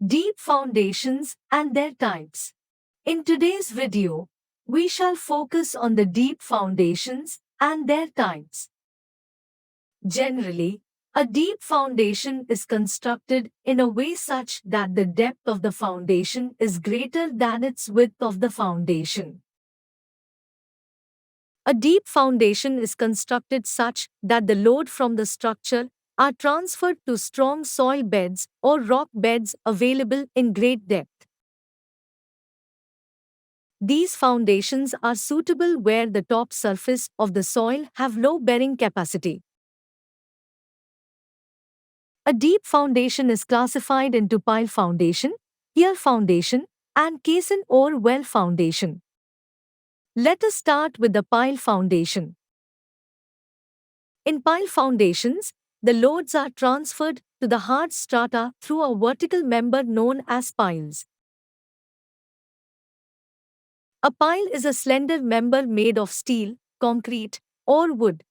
Deep foundations and their types. In today's video, we shall focus on the deep foundations and their types. Generally, a deep foundation is constructed in a way such that the depth of the foundation is greater than its width of the foundation. A deep foundation is constructed such that the load from the structure are transferred to strong soil beds or rock beds available in great depth. These foundations are suitable where the top surface of the soil have low bearing capacity. A deep foundation is classified into pile foundation, pier foundation, and caisson or well foundation. Let us start with the pile foundation. In pile foundations, the loads are transferred to the hard strata through a vertical member known as piles. A pile is a slender member made of steel, concrete, or wood.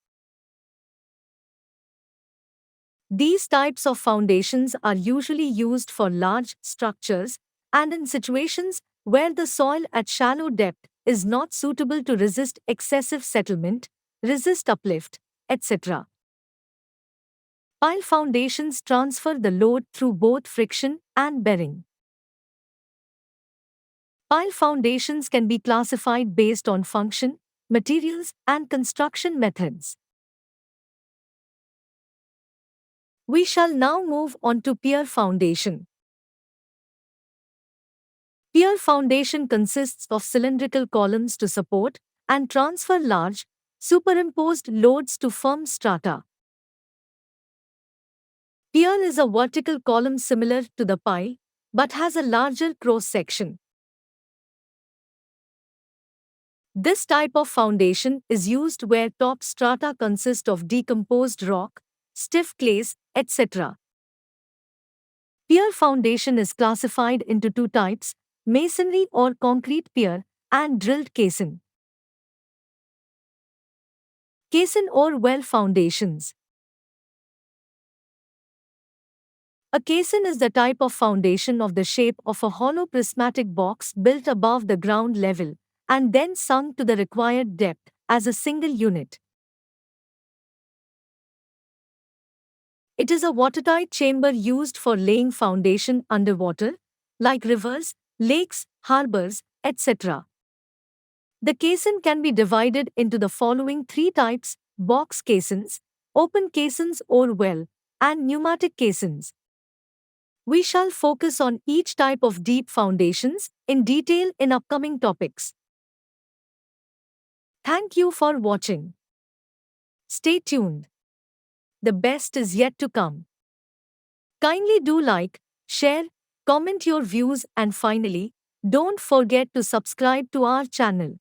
These types of foundations are usually used for large structures and in situations where the soil at shallow depth is not suitable to resist excessive settlement, resist uplift, etc. Pile foundations transfer the load through both friction and bearing. Pile foundations can be classified based on function, materials, and construction methods. We shall now move on to pier foundation. Pier foundation consists of cylindrical columns to support and transfer large, superimposed loads to firm strata. Pier is a vertical column similar to the pile, but has a larger cross-section. This type of foundation is used where top strata consist of decomposed rock, stiff clays, etc. Pier foundation is classified into two types, masonry or concrete pier, and drilled caisson. Caisson or well foundations. A caisson is the type of foundation of the shape of a hollow prismatic box built above the ground level and then sunk to the required depth as a single unit. It is a watertight chamber used for laying foundation underwater, like rivers, lakes, harbors, etc. The caisson can be divided into the following three types: box caissons, open caissons or well, and pneumatic caissons. We shall focus on each type of deep foundations in detail in upcoming topics. Thank you for watching. Stay tuned. The best is yet to come. Kindly do like, share, comment your views, and finally, don't forget to subscribe to our channel.